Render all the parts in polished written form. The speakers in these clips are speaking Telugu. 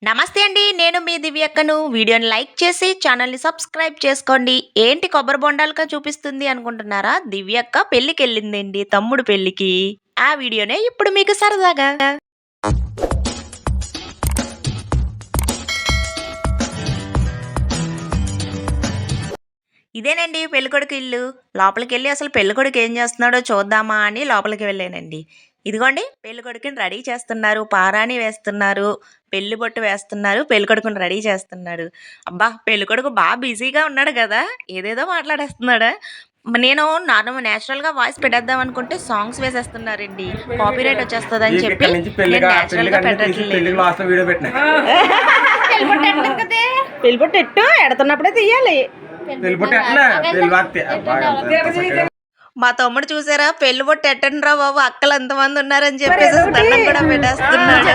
నమస్తే అండి. నేను మీ దివ్యక్కను. వీడియోని లైక్ చేసి ఛానల్‌ని సబ్స్క్రైబ్ చేసుకోండి. ఏంటి కొబ్బరి బొండాలుగా చూపిస్తుంది అనుకుంటున్నారా? దివ్యక్క పెళ్ళికెళ్ళిందండి తమ్ముడు పెళ్ళికి. ఆ వీడియోనే ఇప్పుడు మీకు సరదాగా. ఇదేనండి పెళ్ళికొడుకు ఇల్లు. లోపలికెళ్ళి అసలు పెళ్ళికొడుకు ఏం చేస్తున్నాడో చూద్దామా అని లోపలికి వెళ్ళానండి. ఇదిగోండి పెళ్ళికొడుకుని రెడీ చేస్తున్నారు. పారాణి వేస్తున్నారు. పెళ్లి బొట్టు వేస్తున్నారు. పెళ్ళికొడుకుని రెడీ చేస్తున్నాడు. అబ్బా! పెళ్ళికొడుకు బిజీగా ఉన్నాడు గదా! ఏదేదో మాట్లాడేస్తున్నాడా? నేను నేచురల్‌గా వాయిస్ పెట్టేద్దాం అనుకుంటే సాంగ్స్ వేసేస్తున్నారండి. కాపీరైట్ వచ్చేస్తదని చెప్పి ఇక్కడ నుంచి నేను నేచురల్‌గా పెట్టట్లేదు. లాస్ట్ వీడియో పెట్టినా పెళ్లి బొట్టు ఎట్టు ఎడుతున్నప్పుడే తీయాలి. మా తమ్ముడు చూసారా పెళ్లి బొట్టు ఎట్టండిరా బాబు అక్కలు ఎంతమంది ఉన్నారని చెప్పేసి దండం కూడా పెట్టేస్తున్నాడు.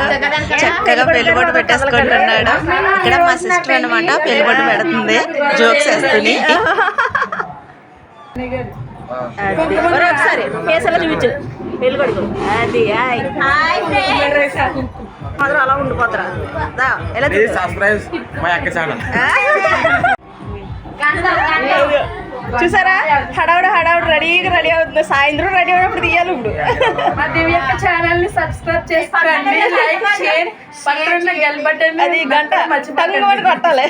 చక్కగా పెళ్లి బొట్టు పెట్టేసుకుంటున్నాడు. ఇక్కడ మా సిస్టర్ అనమాట పెళ్లి బొట్టు పెడుతుంది జోక్స్ వేసుకుని. ఒకసారి కేసులో చూపించు పెళ్లి కొడుకు అది మాత్రం అలా ఉండిపోతారా ఎలా చూసారా హడావుడు రెడీ అవుతుంది. సాయంత్రం రెడీ అయినప్పుడు తీయాలి. ఇప్పుడు దివ్యక్క ఛానల్ ని సబ్స్క్రైబ్ చేసుకోండి, లైక్ షేర్ పక్కన బెల్ బటన్ అది గంట కొట్టాలి.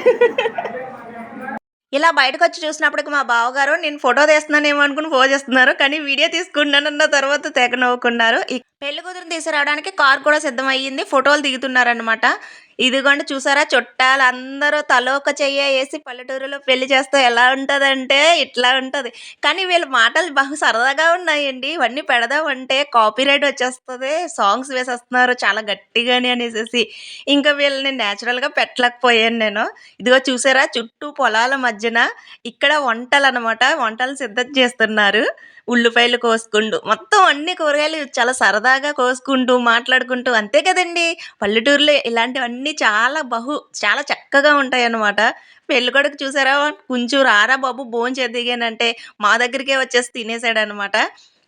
ఇలా బయటకు వచ్చి చూసినప్పటికి మా బావగారు నేను ఫోటో తీస్తున్నానేమో అనుకుని ఫోన్ చేస్తున్నారు. కానీ వీడియో తీసుకున్నానన్న తర్వాత తెగ నవ్వుకున్నారు. పెళ్లి కూతురు తీసుకురావడానికి కార్ కూడా సిద్ధమయ్యింది. ఫోటోలు దిగుతున్నారనమాట. ఇదిగోండి చూసారా చుట్టాలు అందరూ తలోక చెయ్య వేసి పల్లెటూరులో పెళ్లి చేస్తే ఎలా ఉంటుందంటే ఇట్లా ఉంటుంది. కానీ వీళ్ళ మాటలు బాగా సరదాగా ఉన్నాయండి. ఇవన్నీ పెడదామంటే కాపీరైట్ వచ్చేస్తుంది. సాంగ్స్ వేసేస్తున్నారు చాలా గట్టిగాని అనేసి. ఇంకా వీళ్ళని న్యాచురల్గా పెట్టలేకపోయాను నేను. ఇదిగో చూసారా చుట్టూ పొలాల మధ్యన ఇక్కడ వంటలు అనమాట. వంటలు సిద్ధం చేస్తున్నారు. ఉల్లిపాయలు కోసుకుంటూ మొత్తం అన్ని కూరగాయలు చాలా సరదాగా కోసుకుంటూ మాట్లాడుకుంటూ అంతే కదండి. పల్లెటూరులో ఇలాంటివన్నీ చాలా చక్కగా ఉంటాయి అన్నమాట. పెళ్ళికొడుకు చూసారా కొంచెం రారా బాబు భోంచేద్దిగానంటే మా దగ్గరికే వచ్చేసి తినేసాడనమాట.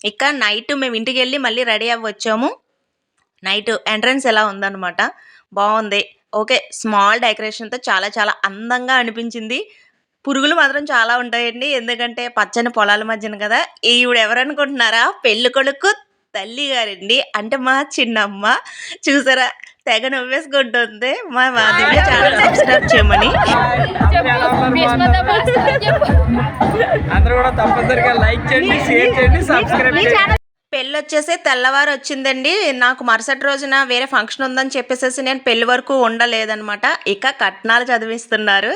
ఇక నైట్ మేము ఇంటికి వెళ్ళి మళ్ళీ రెడీ అవ్వచ్చాము. నైట్ ఎంట్రన్స్ ఎలా ఉందన్నమాట. బాగుంది. ఓకే స్మాల్ డెకరేషన్తో చాలా అందంగా అనిపించింది. పురుగులు మాత్రం చాలా ఉంటాయండి. ఎందుకంటే పచ్చని పొలాల మధ్యన కదా. ఈవిడ ఎవరనుకుంటున్నారా పెళ్లి కొడుకు తల్లి గారండి. అంటే మా చిన్నమ్మ. చూసారా తెగ నవ్వేసుకుంటుంది. మా దివ్య ఛానల్ సబ్స్క్రైబ్ చేయమని. అందరూ కూడా తప్పనిసరిగా లైక్ చేయండి, షేర్ చేయండి, సబ్స్క్రైబ్ చేయండి. పెళ్ళి వచ్చేసి తెల్లవారు వచ్చిందండి. నాకు మరుసటి రోజున వేరే ఫంక్షన్ ఉందని చెప్పేసి నేను పెళ్లి వరకు ఉండలేదనమాట. ఇక కట్నాలు చదివిస్తున్నారు.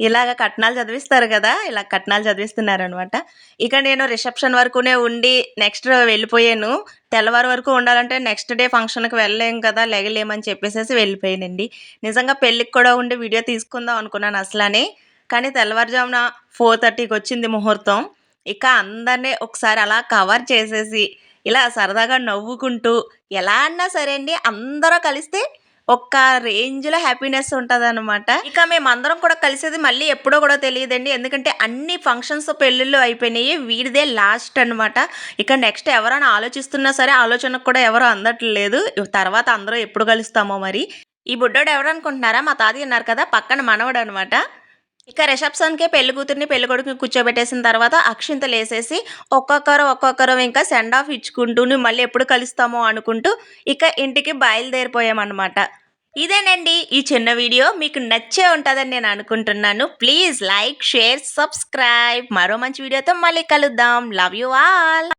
ఇలాగ కట్నాలు చదివిస్తారు కదా, ఇలా కట్నాలు చదివిస్తున్నారు అనమాట. ఇక నేను రిసెప్షన్ వరకునే ఉండి నెక్స్ట్ వెళ్ళిపోయాను. తెల్లవారు వరకు ఉండాలంటే నెక్స్ట్ డే ఫంక్షన్కి వెళ్ళలేం కదా, లెగలేమని చెప్పేసి వెళ్ళిపోయానండి. నిజంగా పెళ్ళికి కూడా ఉండి వీడియో తీసుకుందాం అనుకున్నాను అసలనే. కానీ తెల్లవారుజామున 4:30కి వచ్చింది ముహూర్తం. ఇక అందరినీ ఒకసారి అలా కవర్ చేసేసి ఇలా సరదాగా నవ్వుకుంటూ ఎలా అన్నా సరే అండి అందరూ కలిస్తే ఒక్క రేంజ్లో హ్యాపీనెస్ ఉంటుందన్నమాట. ఇక మేమందరం కూడా కలిసేది మళ్ళీ ఎప్పుడో కూడా తెలియదండి. ఎందుకంటే అన్ని ఫంక్షన్స్ పెళ్ళిళ్ళు అయిపోయినాయి. వీడిదే లాస్ట్ అనమాట. ఇక నెక్స్ట్ ఎవరైనా ఆలోచిస్తున్నా సరే ఆలోచనకు కూడా ఎవరు అందట్లేదు. తర్వాత అందరూ ఎప్పుడు కలుస్తామో మరి. ఈ బుడ్డోడు ఎవరు అనుకుంటున్నారా? మా తాతయ్య ఉన్నారు కదా పక్కన మనవడు అనమాట. ఇక రిసెప్షన్కే పెళ్లి కూతుర్ని పెళ్లి కొడుకుని కూర్చోబెట్టేసిన తర్వాత అక్షింతలు వేసేసి ఒక్కొక్కరు ఇంకా సెండ్ ఆఫ్ ఇచ్చుకుంటూ మళ్ళీ ఎప్పుడు కలుస్తామో అనుకుంటూ ఇక ఇంటికి బయలుదేరిపోయామన్నమాట. ఇదేనండి ఈ చిన్న వీడియో. మీకు నచ్చే ఉంటుందని నేను అనుకుంటున్నాను. Please like share subscribe. మరో మంచి వీడియోతో మళ్ళీ కలుద్దాం. Love you all.